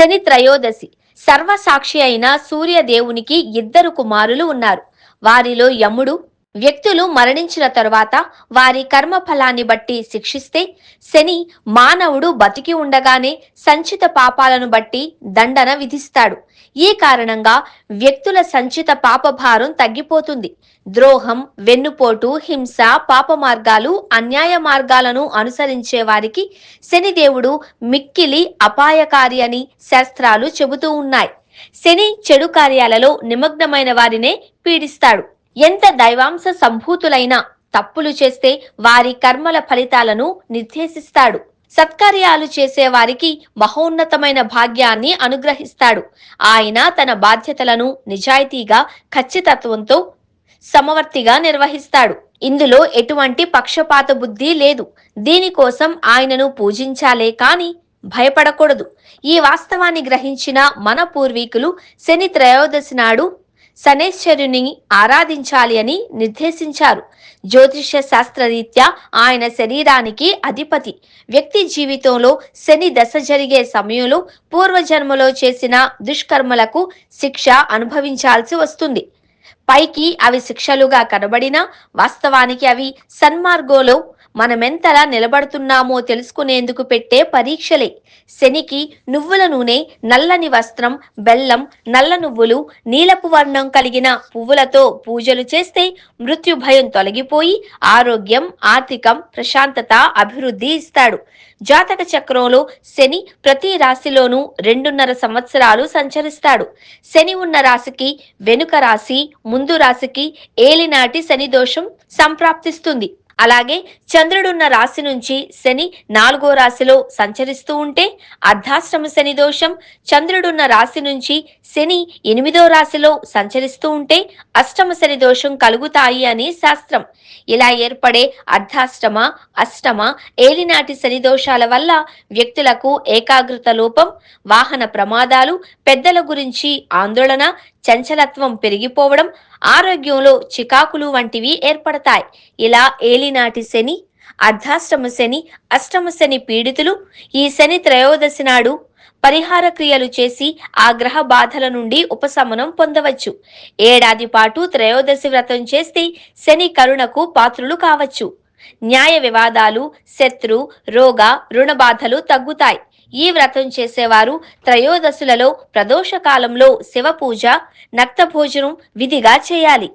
శని త్రయోదశి. సర్వసాక్షి అయిన సూర్యదేవునికి ఇద్దరు కుమారులు ఉన్నారు. వారిలో యముడు వ్యక్తులు మరణించిన తరువాత వారి కర్మ ఫలాన్ని బట్టి శిక్షిస్తే, శని మానవుడు బతికి ఉండగానే సంచిత పాపాలను బట్టి దండన విధిస్తాడు. ఈ కారణంగా వ్యక్తుల సంచిత పాపభారం తగ్గిపోతుంది. ద్రోహం, వెన్నుపోటు, హింస, పాప మార్గాలు, అన్యాయ మార్గాలను అనుసరించే వారికి శనిదేవుడు మిక్కిలి అపాయకారి అని శాస్త్రాలు చెబుతూ ఉన్నాయి. శని చెడు కార్యాలలో నిమగ్నమైన వారినే పీడిస్తాడు. ఎంత దైవాంశ సంభూతులైన తప్పులు చేస్తే వారి కర్మల ఫలితాలను నిర్దేశిస్తాడు. సత్కార్యాలు చేసే వారికి మహోన్నతమైన భాగ్యాన్ని అనుగ్రహిస్తాడు. ఆయన తన బాధ్యతలను నిజాయితీగా, ఖచ్చితత్వంతో, సమవర్తిగా నిర్వహిస్తాడు. ఇందులో ఎటువంటి పక్షపాత బుద్ధి లేదు. దీనికోసం ఆయనను పూజించాలే కాని భయపడకూడదు. ఈ వాస్తవాన్ని గ్రహించిన మన పూర్వీకులు శని త్రయోదశి నాడు శనేశ్వరుని ఆరాధించాలి అని నిర్దేశించారు. జ్యోతిష్య శాస్త్రరీత్యా ఆయన శరీరానికి అధిపతి. వ్యక్తి జీవితంలో శని దశ జరిగే సమయంలో పూర్వజన్మలో చేసిన దుష్కర్మలకు శిక్ష అనుభవించాల్సి వస్తుంది. పైకి అవి శిక్షలుగా కనబడినా వాస్తవానికి అవి సన్మార్గంలో మనమెంతలా నిలబడుతున్నామో తెలుసుకునేందుకు పెట్టే పరీక్షలే. శనికి నువ్వుల నూనె, నల్లని వస్త్రం, బెల్లం, నల్ల నువ్వులు, నీలపు వర్ణం కలిగిన పువ్వులతో పూజలు చేస్తే మృత్యు భయం తొలగిపోయి ఆరోగ్యం, ఆర్థికం, ప్రశాంతత, అభివృద్ధి ఇస్తాడు. జాతక చక్రంలో శని ప్రతి రాశిలోనూ 2.5 సంవత్సరాలు సంచరిస్తాడు. శని ఉన్న రాశికి వెనుక రాశి, ముందు రాశికి ఏలినాటి శని దోషం సంప్రాప్తిస్తుంది. అలాగే చంద్రుడున్న రాశి నుంచి శని 4వ రాశిలో సంచరిస్తూ ఉంటే అర్ధాశ్రమ శని దోషం, చంద్రుడున్న రాశి నుంచి శని 8వ రాశిలో సంచరిస్తూ ఉంటే అష్టమ శని దోషం కలుగుతాయి అని శాస్త్రం. ఇలా ఏర్పడే అర్ధాష్టమ, అష్టమ, ఏలినాటి శని దోషాల వల్ల వ్యక్తులకు ఏకాగ్రత లోపం, వాహన ప్రమాదాలు, పెద్దల గురించి ఆందోళన, చంచలత్వం పెరిగిపోవడం, ఆరోగ్యంలో చికాకులు వంటివి ఏర్పడతాయి. ఇలా ఏలినాటి శని, అర్ధాష్టమ శని, అష్టమ శని పీడితులు ఈ శని త్రయోదశి నాడు పరిహార క్రియలు చేసి ఆ గ్రహ బాధల నుండి ఉపశమనం పొందవచ్చు. ఏడాది పాటు త్రయోదశి వ్రతం చేస్తే శని కరుణకు పాత్రులు కావచ్చు. న్యాయ వివాదాలు, శత్రు, రోగ, రుణ బాధలు తగ్గుతాయి. ఈ వ్రతం చేసేవారు త్రయోదశులలో ప్రదోష కాలంలో శివ పూజ, నక్త భోజనం విధిగా చేయాలి.